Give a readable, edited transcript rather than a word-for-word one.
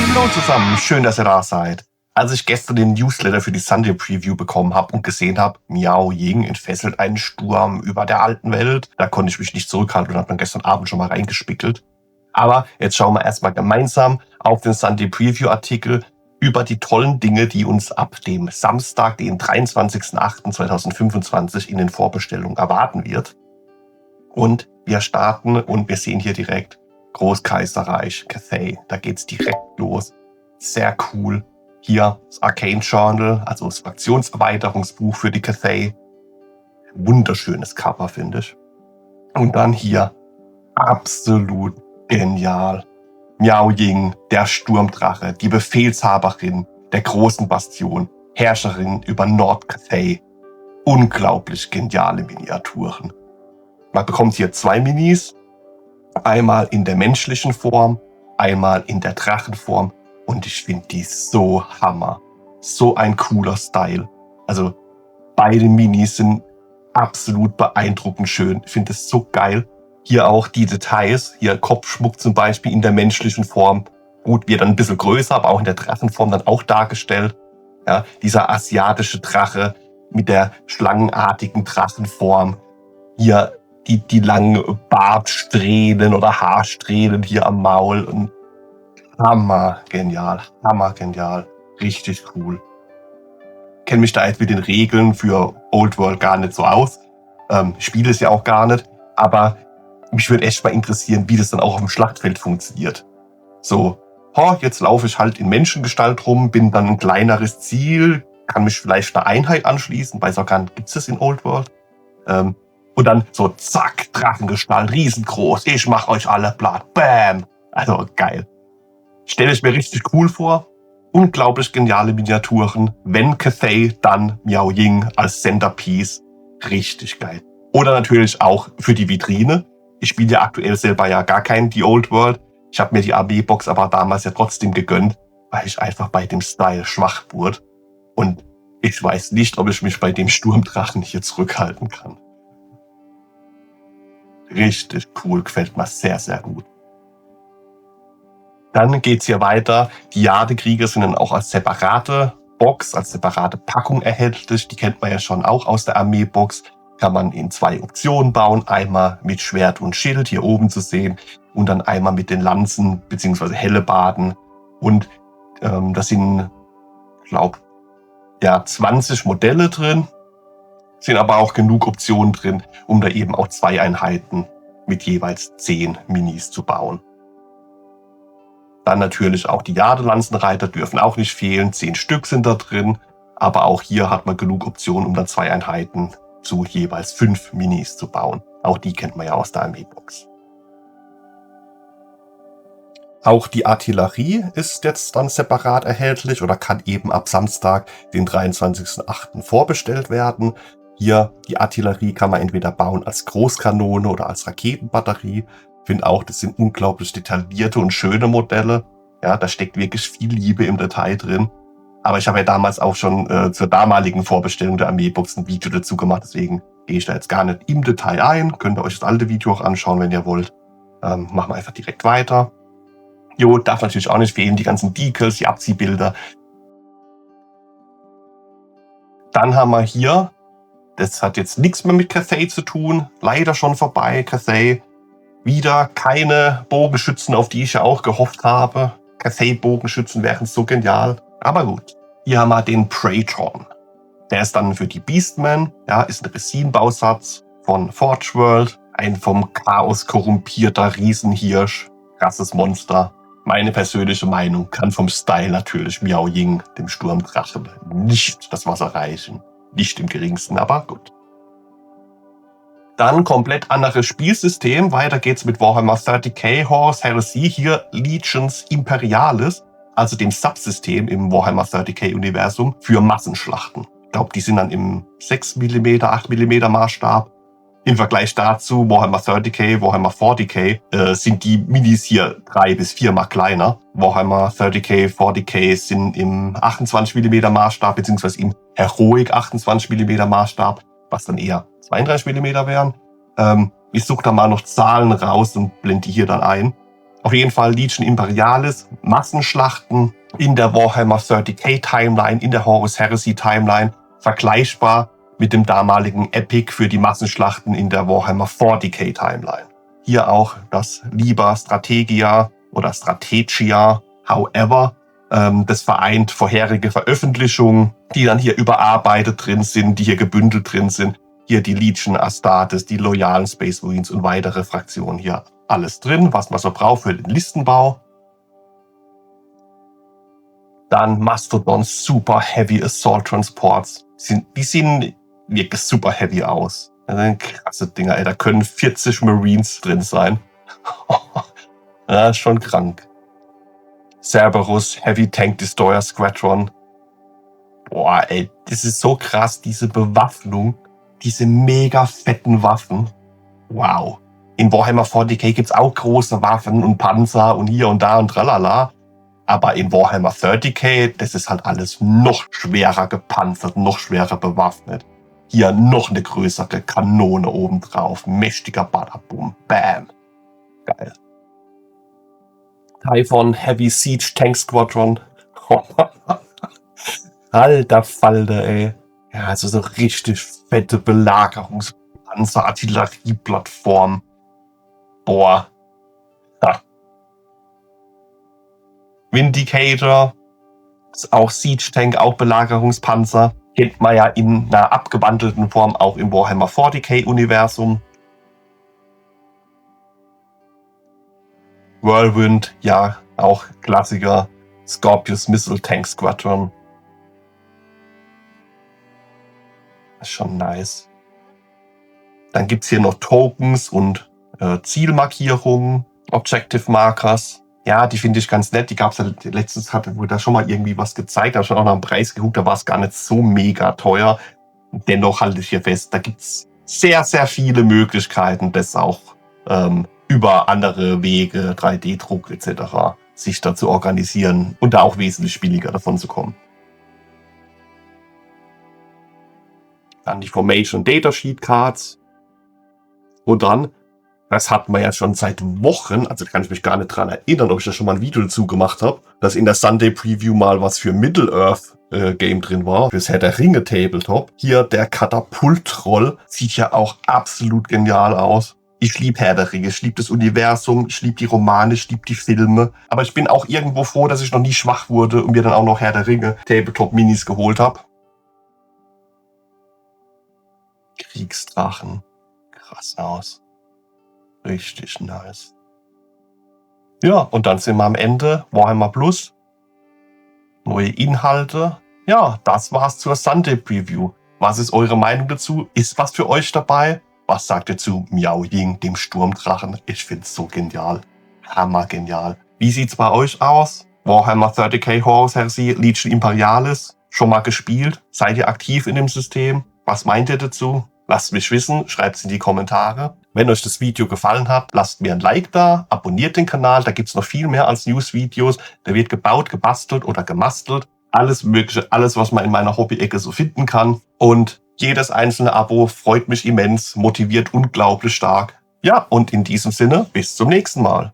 Hallo zusammen, schön, dass ihr da seid. Als ich gestern den Newsletter für die Sunday Preview bekommen habe und gesehen habe, Miao Ying entfesselt einen Sturm über der alten Welt, da konnte ich mich nicht zurückhalten und habe dann gestern Abend schon mal reingespickelt. Aber jetzt schauen wir erstmal gemeinsam auf den Sunday Preview Artikel über die tollen Dinge, die uns ab dem Samstag, den 23.08.2025 in den Vorbestellungen erwarten wird. Und wir starten und wir sehen hier direkt Großkaiserreich Cathay. Da geht's direkt los. Sehr cool. Hier das Arcane Journal, also das Fraktionserweiterungsbuch für die Cathay. Wunderschönes Cover, finde ich. Und dann hier absolut genial. Miao Ying, der Sturmdrache, die Befehlshaberin der großen Bastion, Herrscherin über Nord-Cathay. Unglaublich geniale Miniaturen. Man bekommt hier 2 Minis. Einmal in der menschlichen Form, einmal in der Drachenform. Und ich finde die so hammer. So ein cooler Style. Also beide Minis sind absolut beeindruckend schön. Ich finde es so geil. Hier auch die Details. Hier Kopfschmuck zum Beispiel in der menschlichen Form. Gut, wird dann ein bisschen größer, aber auch in der Drachenform dann auch dargestellt. Ja, dieser asiatische Drache mit der schlangenartigen Drachenform. Hier die langen Bartsträhnen oder Haarsträhnen hier am Maul. Und hammergenial. Richtig cool. Kenne mich da jetzt mit den Regeln für Old World gar nicht so aus. Spiele es ja auch gar nicht. Aber mich würde echt mal interessieren, wie das dann auch auf dem Schlachtfeld funktioniert. So, jetzt laufe ich halt in Menschengestalt rum, bin dann ein kleineres Ziel, kann mich vielleicht einer Einheit anschließen. Bei Sorgan gibt es das in Old World. Und dann so zack, Drachengestalt, riesengroß, ich mach euch alle platt, bam. Also geil. Stelle ich mir richtig cool vor. Unglaublich geniale Miniaturen. Wenn Cathay, dann Miao Ying als Centerpiece. Richtig geil. Oder natürlich auch für die Vitrine. Ich spiele ja aktuell selber ja gar keinen The Old World. Ich habe mir die Armeebox aber damals ja trotzdem gegönnt, weil ich einfach bei dem Style schwach wurde. Und ich weiß nicht, ob ich mich bei dem Sturmdrachen hier zurückhalten kann. Richtig cool, gefällt mir sehr, sehr gut. Dann geht's hier weiter. Die Jadekrieger sind dann auch als separate Box, als separate Packung erhältlich. Die kennt man ja schon auch aus der Armeebox. Kann man in 2 Optionen bauen. Einmal mit Schwert und Schild, hier oben zu sehen. Und dann einmal mit den Lanzen bzw. Hellebarden. Und das sind, glaube ja, 20 Modelle drin. Sind aber auch genug Optionen drin, um da eben auch 2 Einheiten mit jeweils 10 Minis zu bauen. Dann natürlich auch die Jadelanzenreiter dürfen auch nicht fehlen. 10 Stück sind da drin. Aber auch hier hat man genug Optionen, um dann 2 Einheiten zu jeweils 5 Minis zu bauen. Auch die kennt man ja aus der Armeebox. Auch die Artillerie ist jetzt dann separat erhältlich oder kann eben ab Samstag, den 23.08. vorbestellt werden. Hier, die Artillerie kann man entweder bauen als Großkanone oder als Raketenbatterie. Ich finde auch, das sind unglaublich detaillierte und schöne Modelle. Ja, da steckt wirklich viel Liebe im Detail drin. Aber ich habe ja damals auch schon zur damaligen Vorbestellung der Armeebox ein Video dazu gemacht. Deswegen gehe ich da jetzt gar nicht im Detail ein. Könnt ihr euch das alte Video auch anschauen, wenn ihr wollt. Machen wir einfach direkt weiter. Jo, darf natürlich auch nicht fehlen, die ganzen Decals, die Abziehbilder. Dann haben wir hier, das hat jetzt nichts mehr mit Cathay zu tun. Leider schon vorbei, Cathay. Wieder keine Bogenschützen, auf die ich ja auch gehofft habe. Cathay-Bogenschützen wären so genial. Aber gut. Hier haben wir den Praetor. Der ist dann für die Beastmen. Ja, ist ein Resin-Bausatz von Forge World. Ein vom Chaos korrumpierter Riesenhirsch. Krasses Monster. Meine persönliche Meinung kann vom Style natürlich Miao Ying, dem Sturmdrachen, nicht das Wasser reichen. Nicht im geringsten, aber gut. Dann komplett anderes Spielsystem. Weiter geht's mit Warhammer 30k Horus Heresy. Hier Legions Imperialis, also dem Subsystem im Warhammer 30k Universum für Massenschlachten. Ich glaube, die sind dann im 6 mm, 8 mm Maßstab. Im Vergleich dazu Warhammer 30k, Warhammer 40k sind die Minis hier 3 bis 4 mal kleiner. Warhammer 30k, 40k sind im 28 mm Maßstab beziehungsweise im Heroic 28 mm Maßstab, was dann eher 32 mm wären. Ich suche da mal noch Zahlen raus und blende die hier dann ein. Auf jeden Fall Legion Imperialis, Massenschlachten in der Warhammer 30k Timeline, in der Horus Heresy Timeline, vergleichbar mit dem damaligen Epic für die Massenschlachten in der Warhammer 40k Timeline. Hier auch das Liber Strategia oder Strategia, however, das vereint vorherige Veröffentlichungen, die dann hier überarbeitet drin sind, die hier gebündelt drin sind. Hier die Legion Astartes, die loyalen Space Marines und weitere Fraktionen hier. Alles drin, was man so braucht für den Listenbau. Dann Mastodon Super Heavy Assault Transports. Die sehen wirklich super heavy aus. Das sind krasse Dinger, ey. Da können 40 Marines drin sein. Ja, ist schon krank. Cerberus Heavy Tank Destroyer Squadron. Boah, ey, das ist so krass, diese Bewaffnung. Diese mega fetten Waffen. Wow. In Warhammer 40k gibt es auch große Waffen und Panzer und hier und da und tralala. Aber in Warhammer 30k, das ist halt alles noch schwerer gepanzert, noch schwerer bewaffnet. Hier noch eine größere Kanone obendrauf. Mächtiger Badabum. Bam. Geil. Typhon Heavy Siege Tank Squadron. Alter Falter, ey. Ja, also so richtig fette Belagerungspanzer, Artillerieplattform. Boah. Ja. Vindicator. Ist auch Siege Tank, auch Belagerungspanzer. Kennt man ja in einer abgewandelten Form auch im Warhammer 40k Universum. Whirlwind, ja, auch Klassiker. Scorpius Missile Tank Squadron. Das ist schon nice. Dann gibt es hier noch Tokens und Zielmarkierungen, Objective Markers. Ja, die finde ich ganz nett. Die gab es ja letztens, wurde da schon mal irgendwie was gezeigt. Da habe ich schon auch nach dem Preis geguckt, da war es gar nicht so mega teuer. Dennoch halte ich hier fest, da gibt es sehr, sehr viele Möglichkeiten, das auch über andere Wege, 3D-Druck etc. sich da zu organisieren und da auch wesentlich billiger davon zu kommen. Dann die Formation Data Sheet Cards. Und dann, das hatten wir ja schon seit Wochen, also da kann ich mich gar nicht dran erinnern, ob ich da schon mal ein Video dazu gemacht habe, dass in der Sunday Preview mal was für Middle-earth Game drin war, fürs Herr der Ringe Tabletop. Hier der Katapult-Troll sieht ja auch absolut genial aus. Ich liebe Herr der Ringe, ich liebe das Universum, ich liebe die Romane, ich liebe die Filme. Aber ich bin auch irgendwo froh, dass ich noch nie schwach wurde und mir dann auch noch Herr der Ringe Tabletop Minis geholt habe. Kriegsdrachen. Krass aus. Richtig nice. Ja, und dann sind wir am Ende. Warhammer Plus. Neue Inhalte. Ja, das war's zur Sunday Preview. Was ist eure Meinung dazu? Ist was für euch dabei? Was sagt ihr zu Miao Ying, dem Sturmdrachen? Ich find's so genial. Hammergenial. Wie sieht's bei euch aus? Warhammer 30k Horus Heresy, Legion Imperialis. Schon mal gespielt? Seid ihr aktiv in dem System? Was meint ihr dazu? Lasst mich wissen, schreibt es in die Kommentare. Wenn euch das Video gefallen hat, lasst mir ein Like da, abonniert den Kanal, da gibt es noch viel mehr als News-Videos. Da wird gebaut, gebastelt oder gemastelt. Alles Mögliche, alles, was man in meiner Hobby-Ecke so finden kann. Und jedes einzelne Abo freut mich immens, motiviert unglaublich stark. Ja, und in diesem Sinne, bis zum nächsten Mal.